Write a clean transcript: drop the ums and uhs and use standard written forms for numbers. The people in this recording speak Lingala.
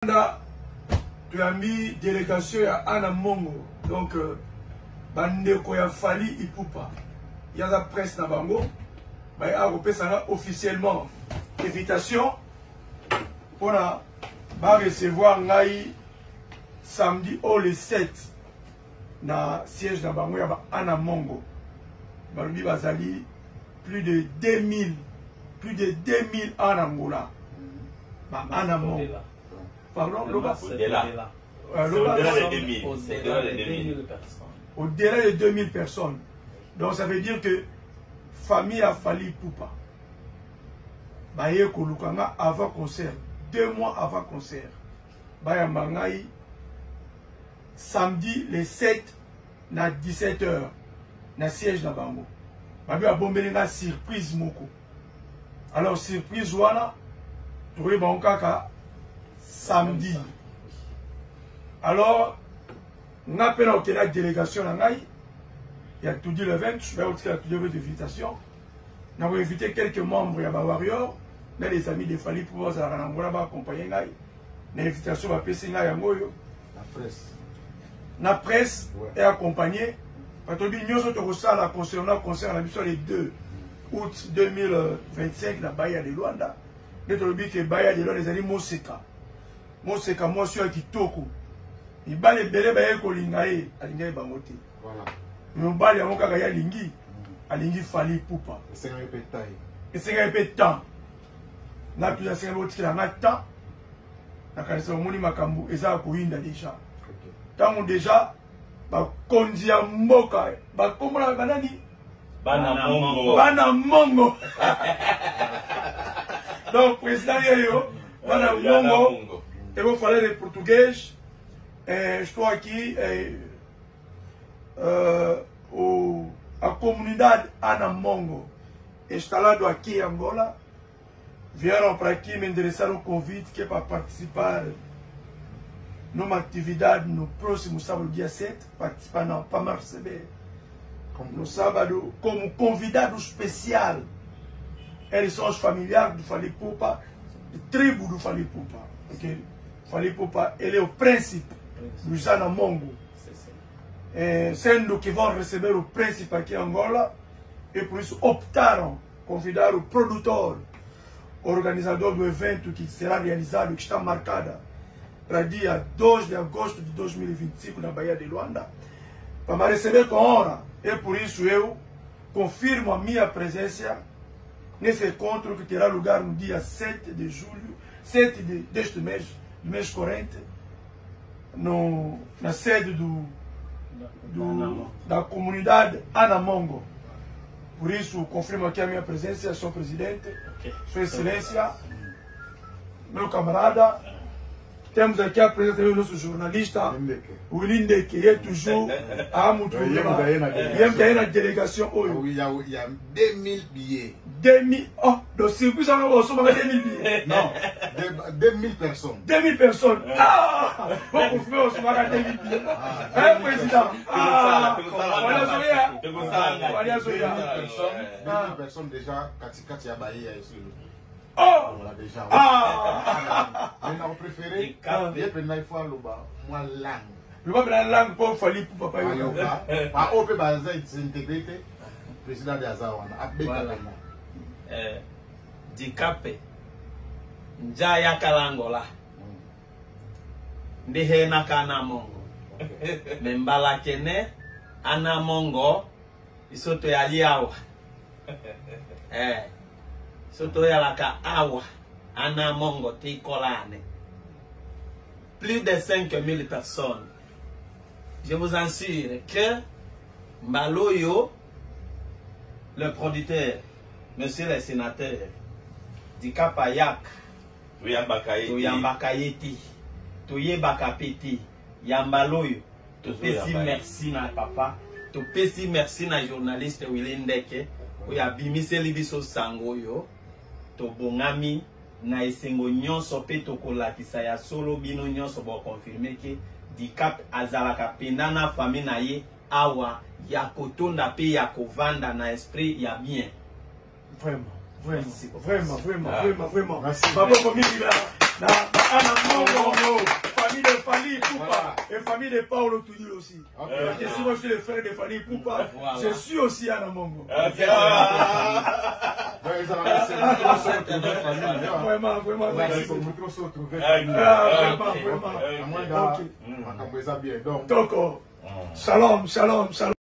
Tu as mis délégation à Anna Mongo, donc Bandeko ya Fali Ipupa. Il y a la presse na bango, mais a officiellement invitation pour recevoir Ngai samedi le 7 na siège na bango ya Anna Mongo. Balubi bazali plus de 2000 en Angola. Anna Mongo. Pardon, au-delà de 2000. Au-delà de 2000 personnes. Donc ça veut dire que famille a Fali Ipupa. Baye Kolukanga avant concert, 2 mois avant concert. Baye Mangai samedi le 7 na 17h na siège na bango. Babi a bombelinga surprise moko. Alors surprise wana touri bankaka samedi. Alors, on a appelé la délégation à Naï. Il y a tout dit le 20, je vais aussi tout dit l'invitation. On a invité quelques membres à Warrior, mais les amis de Fali pour accompagner Naï. L'invitation va passer Naï à Moyo. La presse est accompagnée. Parce que nous avons concernant la mission le 2 août 2025 dans Bahia de Luanda. Nous avons dit que Bahia de Luanda, les amis Moseka. Moseka moi suis kitoko. Il bat les belé baye kolingae alingae bangote. Voilà. Mais bat les amoka kaya lingi alingi Fali Ipupa. C'est un répétail. Et c'est un répétant. Na tu as c'est un autre qui a temps. Na kanisa omoni makambu eza koinda déjà. Tant déjà ba kondia mboka ba komona kanani Bana Mongo. Bana Mongo. Donc président yo Bana Mongo. Eu vou falar em português. Estou aqui. A comunidade Anna Mongo, instalado aqui em Angola, vieram para aqui me endereçar um convite que é para participar numa atividade no próximo sábado, dia 7. Participar não, para me receber no sábado como convidado especial. Eles são os familiares do Fali Ipupa, de tribo do Fali Ipupa. Okay? Fali Ipupa, ele é o príncipe dos Anna Mongo. Sendo que vão receber o príncipe aqui em Angola, e por isso optaram convidar o produtor, organizador do evento que será realizado, que está marcada para dia 2 de agosto de 2025 na Bahia de Luanda, para me receber com honra. E por isso eu confirmo a minha presença nesse encontro que terá lugar no dia 7 de julho, 7 deste mês, do mês corrente, na sede da comunidade Anna Mongo. Por isso, confirmo aqui a minha presença, Sr. Presidente, Sua Excelência, meu camarada. Temos aqui a presença do nosso jornalista, o Linde, que é toujours à Moutoura. Il y a une délégation. Il y a 2000 billets. 2000. Oh, donc si vous avez 2000 billets. Non, 2000 personnes. 2000 personnes. Ah! Bon, vous pouvez aussi avoir 2000 billets. Hein, président? Ah! On a 2000 personnes déjà, Kati à Bahia ici. Oh! On l'a déjà. Ah! Mais on préféré, il faut moi langue. Je vais prendre la langue pour Fali Ipupa. Pas au Baza, intégrité, président de Azawana, Abékalana. Dikape Njaya Kalangola Ndihena Kana Mongo Membala Kene Anna Mongo Isoto Yali Awa Soto Yalaka Awa Anna Mongo Tikolane. Plus de 5000 personnes. Je vous assure que Mbaloyo, le producteur, monsieur le sénateur, Dikapayak, Touyambakayeti, Touyebakapeti, Yambaloyo, Topesi merci na papa, Topesi merci na journaliste Willindeke, Oyabimise libiso sangoyo, Tobongami, na esengo nyonso pe tokolakisa ya solo bino nyonso bo confirmer que Dikap azalaka pendana famille na ye awa ya kotonda pe ya kovanda na esprit ya bien. Vraiment. Vraiment. Merci. Papa, Ana Mongo, famille de Fali Poupa et famille de Paolo Toudil aussi. Parce que si moi je suis le frère de Fali Poupa, je suis aussi Ana Mongo. Vraiment, vraiment. Vraiment. Donc, shalom, shalom, shalom.